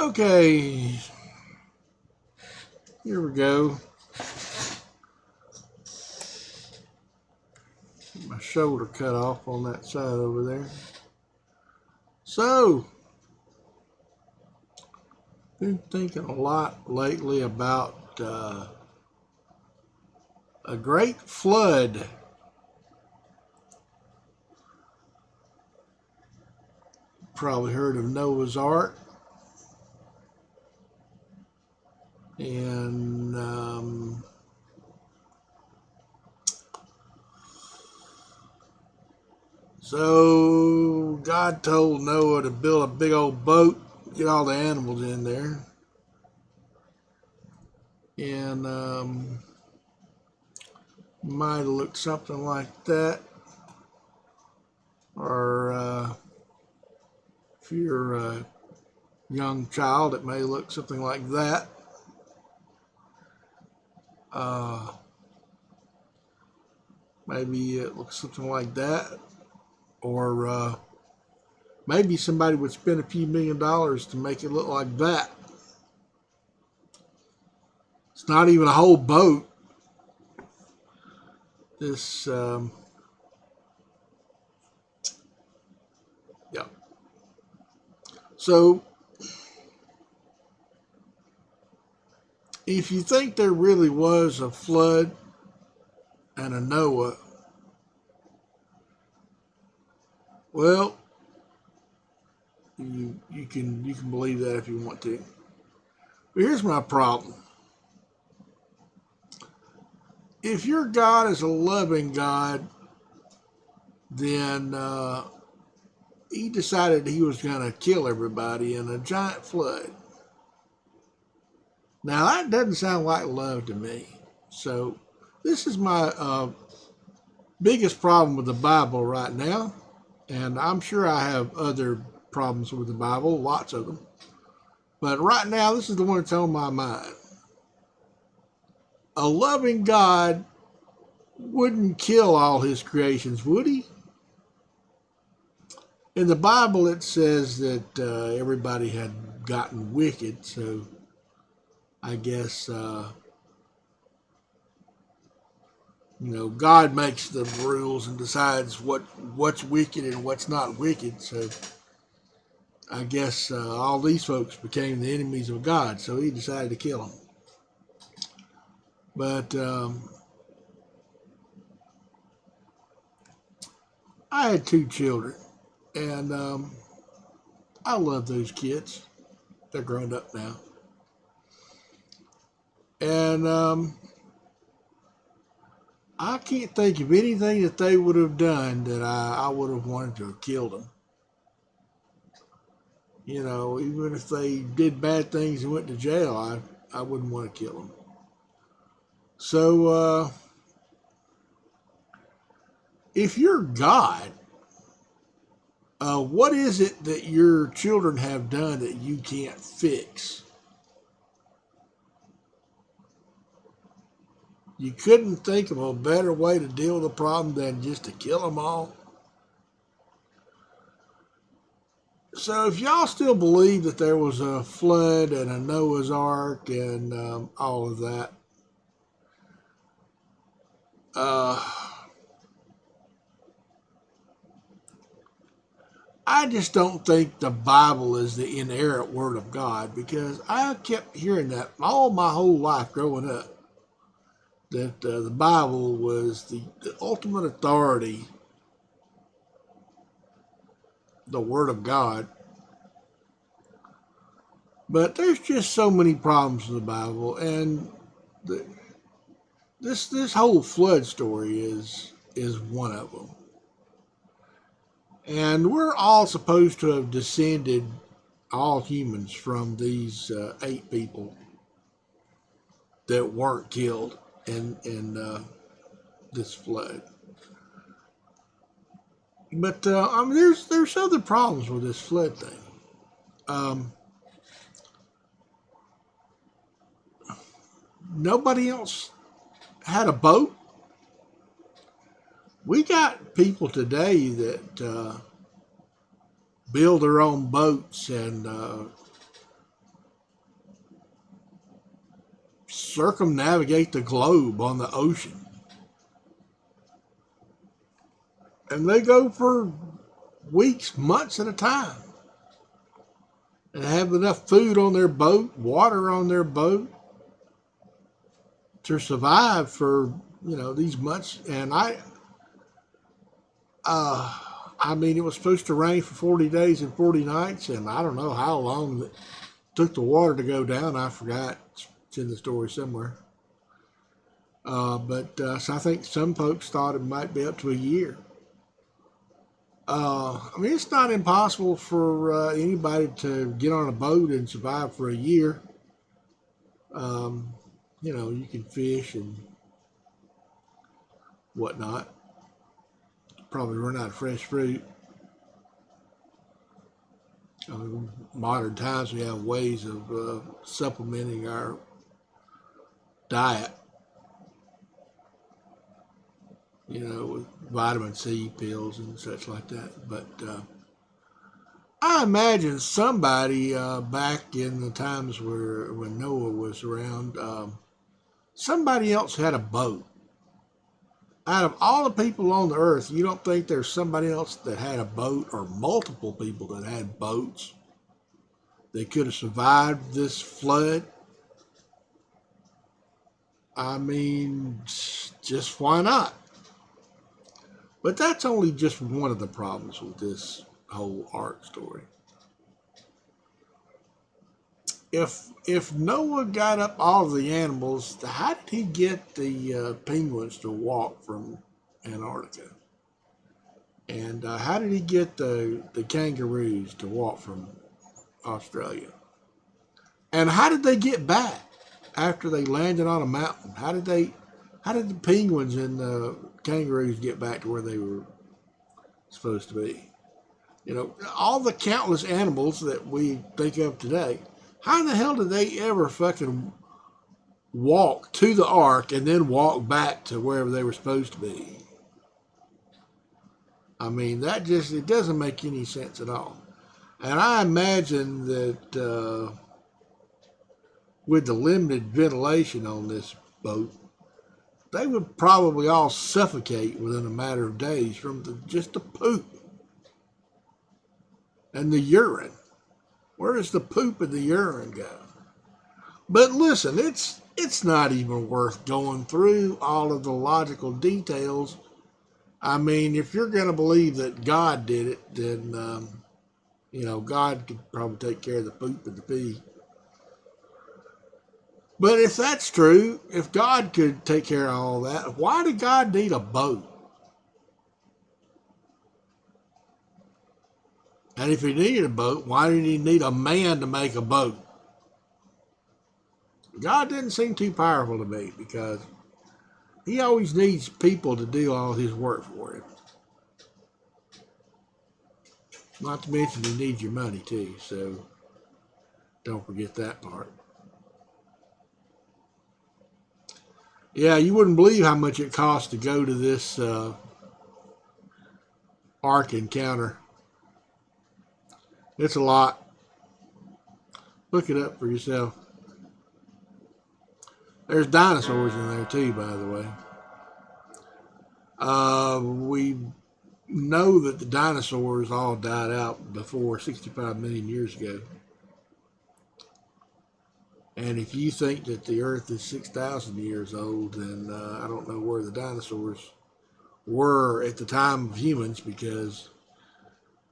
Okay, here we go. My shoulder cut off on that side over there. So, been thinking a lot lately about a great flood. Probably heard of Noah's Ark. And so God told Noah to build a big old boat, get all the animals in there. And might have looked something like that. Or if you're a young child, it may look something like that. Maybe it looks something like that. Or maybe somebody would spend a few $1,000,000 to make it look like that. It's not even a whole boat. This, yeah. So, if you think there really was a flood and a Noah, well, you can believe that if you want to. But here's my problem. If your God is a loving God, then he decided he was going to kill everybody in a giant flood. Now, that doesn't sound like love to me. So, this is my biggest problem with the Bible right now. And I'm sure I have other problems with the Bible, lots of them. But right now, this is the one that's on my mind. A loving God wouldn't kill all his creations, would he? In the Bible, it says that everybody had gotten wicked, so I guess, God makes the rules and decides what's wicked and what's not wicked, so I guess all these folks became the enemies of God, so he decided to kill them. But I had 2 children, and I love those kids. They're grown up now. And I can't think of anything that they would have done that I would have wanted to have killed them. Even if they did bad things and went to jail, I wouldn't want to kill them. So, if you're God, what is it that your children have done that you can't fix? You couldn't think of a better way to deal with the problem than just to kill them all? So if y'all still believe that there was a flood and a Noah's Ark and all of that, I just don't think the Bible is the inerrant Word of God, because I kept hearing that all my whole life growing up, that the Bible was the ultimate authority, the Word of God. But there's just so many problems with the Bible, and this whole flood story is one of them. And we're all supposed to have descended, all humans, from these 8 people that weren't killed in this flood. But there's other problems with this flood thing. Nobody else had a boat. We got people today that build their own boats and circumnavigate the globe on the ocean. And they go for weeks, months at a time. And have enough food on their boat, water on their boat to survive for, these months. And I mean, it was supposed to rain for 40 days and 40 nights, and I don't know how long it took the water to go down. I forgot. It's in the story somewhere. So I think some folks thought it might be up to a year. I mean, it's not impossible for anybody to get on a boat and survive for a year. You can fish and whatnot. Probably run out of fresh fruit. Modern times we have ways of supplementing our diet, with vitamin C pills and such like that. But I imagine somebody back in the times when Noah was around, somebody else had a boat. Out of all the people on the earth, you don't think there's somebody else that had a boat, or multiple people that had boats that could have survived this flood? I mean, just why not? But that's only just one of the problems with this whole ark story. If Noah got up all of the animals, how did he get the penguins to walk from Antarctica? And how did he get the kangaroos to walk from Australia? And how did they get back after they landed on a mountain? How did the penguins and the kangaroos get back to where they were supposed to be? All the countless animals that we think of today, how in the hell did they ever fucking walk to the ark and then walk back to wherever they were supposed to be? I mean, it doesn't make any sense at all. And I imagine that with the limited ventilation on this boat, they would probably all suffocate within a matter of days from just the poop and the urine. Where does the poop and the urine go? But listen, it's not even worth going through all of the logical details. I mean, if you're going to believe that God did it, then, God could probably take care of the poop and the pee. But if that's true, if God could take care of all that, why did God need a boat? And if he needed a boat, why did he need a man to make a boat? God didn't seem too powerful to me, because he always needs people to do all his work for him. Not to mention he needs your money too, so don't forget that part. Yeah, you wouldn't believe how much it costs to go to this ark encounter. It's a lot. Look it up for yourself. There's dinosaurs in there too, by the way. We know that the dinosaurs all died out before 65 million years ago. And if you think that the Earth is 6,000 years old, then I don't know where the dinosaurs were at the time of humans, because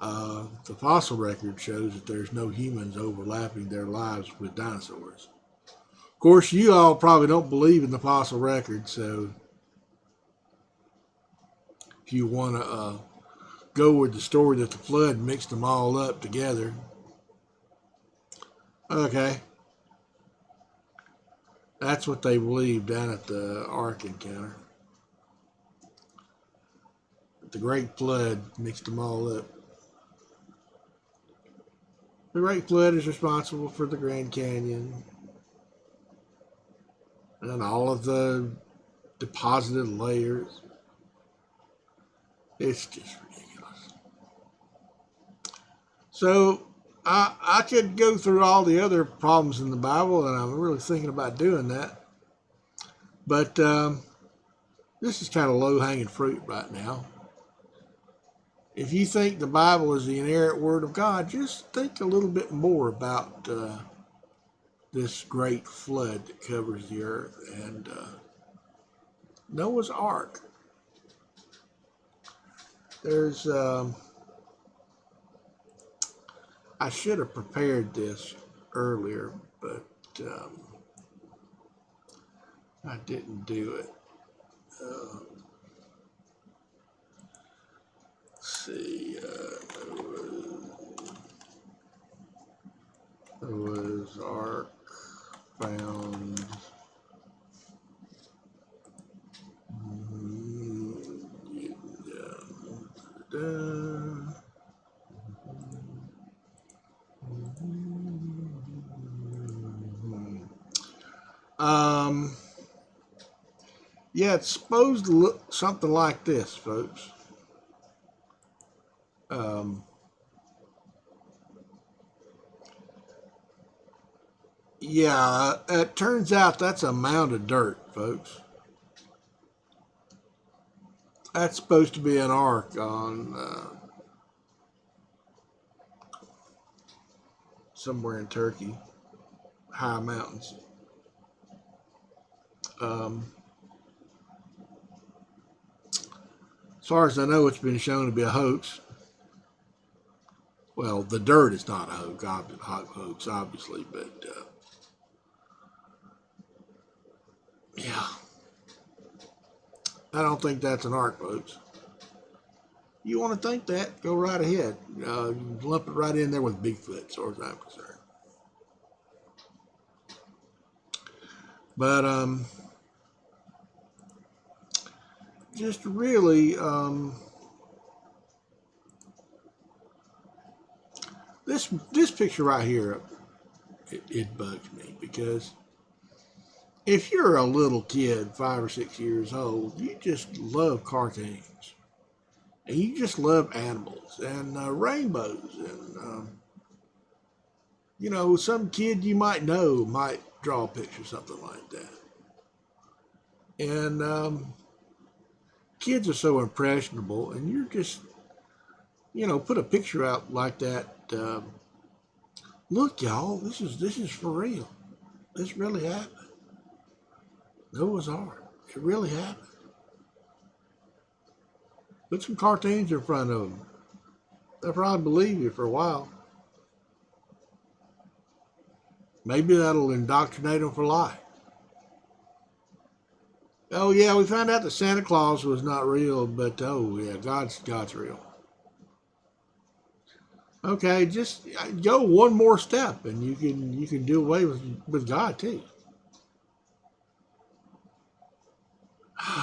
the fossil record shows that there's no humans overlapping their lives with dinosaurs. Of course, you all probably don't believe in the fossil record, so if you want to go with the story that the flood mixed them all up together, okay. That's what they believe down at the Ark encounter. The Great Flood mixed them all up. The Great Flood is responsible for the Grand Canyon and all of the deposited layers. It's just ridiculous. So I could go through all the other problems in the Bible, and I'm really thinking about doing that. But this is kind of low-hanging fruit right now. If you think the Bible is the inerrant Word of God, just think a little bit more about this great flood that covers the earth and Noah's Ark. There's, I should have prepared this earlier, but I didn't do it. Let's see, Noah's Ark found. Yeah, it's supposed to look something like this, folks. Yeah, it turns out that's a mound of dirt, folks. That's supposed to be an ark on somewhere in Turkey, high mountains. As far as I know, it's been shown to be a hoax. Well, the dirt is not a hoax, obviously, but yeah, I don't think that's an ark, folks. You want to think that? Go right ahead. You lump it right in there with Bigfoot, as far as I'm concerned. But just really, this picture right here, it bugs me because if you're a little kid, 5 or 6 years old, you just love cartoons and you just love animals and rainbows and you know, some kid you might know might draw a picture, something like that. And kids are so impressionable, and you're just, you know, put a picture out like that. Look, y'all, this is for real. This really happened. Noah's Ark. It really happened. Put some cartoons in front of them. They'll probably believe you for a while. Maybe that'll indoctrinate them for life. Oh yeah, we found out that Santa Claus was not real, but oh yeah, God's real. Okay, just go one more step, and you can do away with God too.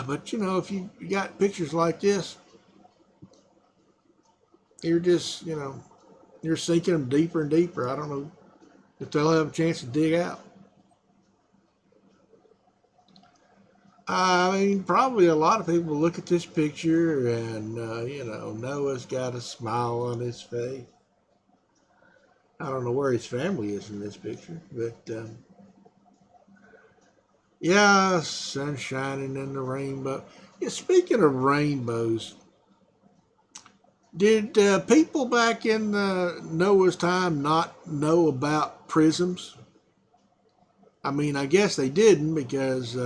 But you know, if you got pictures like this, you're just, you know, you're sinking them deeper and deeper. I don't know if they'll have a chance to dig out. I mean, probably a lot of people look at this picture and, you know, Noah's got a smile on his face. I don't know where his family is in this picture, but yeah, sun shining in the rainbow. Yeah, speaking of rainbows, did people back in Noah's time not know about prisms? I mean, I guess they didn't because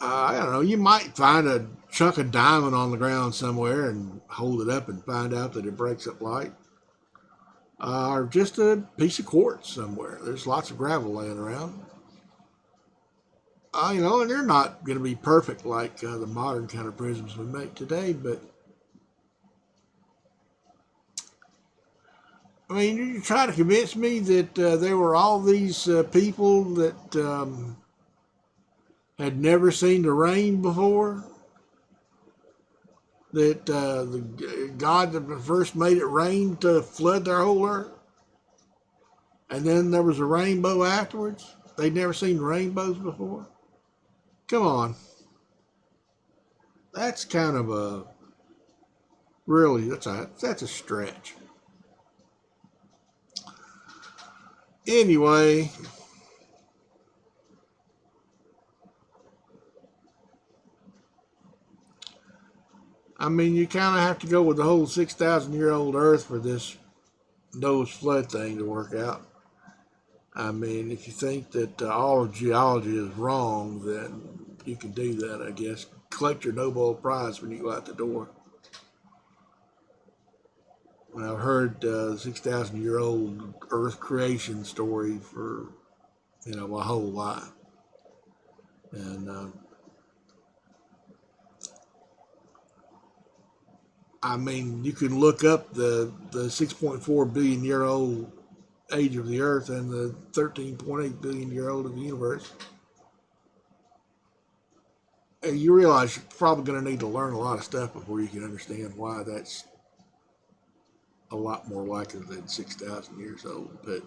I don't know. You might find a chunk of diamond on the ground somewhere and hold it up and find out that it breaks up light, or just a piece of quartz somewhere. There's lots of gravel laying around. You know, and they're not going to be perfect like the modern kind of prisms we make today, but I mean, you try to convince me that there were all these people that had never seen the rain before, that the God that first made it rain to flood their whole earth, and then there was a rainbow afterwards. They'd never seen rainbows before. Come on, that's kind of a really that's a stretch. Anyway, I mean, you kind of have to go with the whole 6,000-year-old Earth for this Noah's flood thing to work out. I mean, if you think that all of geology is wrong, then you can do that, I guess. Collect your Nobel Prize when you go out the door. I've heard 6,000-year-old Earth creation story for, my whole life. And I mean, you can look up the 6.4 billion year old age of the Earth and the 13.8 billion year old of the universe. And you realize you're probably going to need to learn a lot of stuff before you can understand why that's a lot more likely than 6,000 years old. But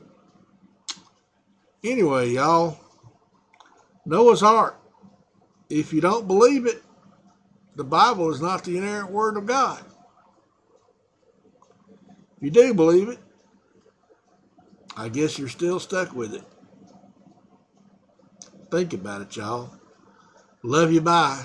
anyway, y'all, Noah's Ark. If you don't believe it, the Bible is not the inerrant word of God. If you do believe it, I guess you're still stuck with it. Think about it, y'all. Love you, bye.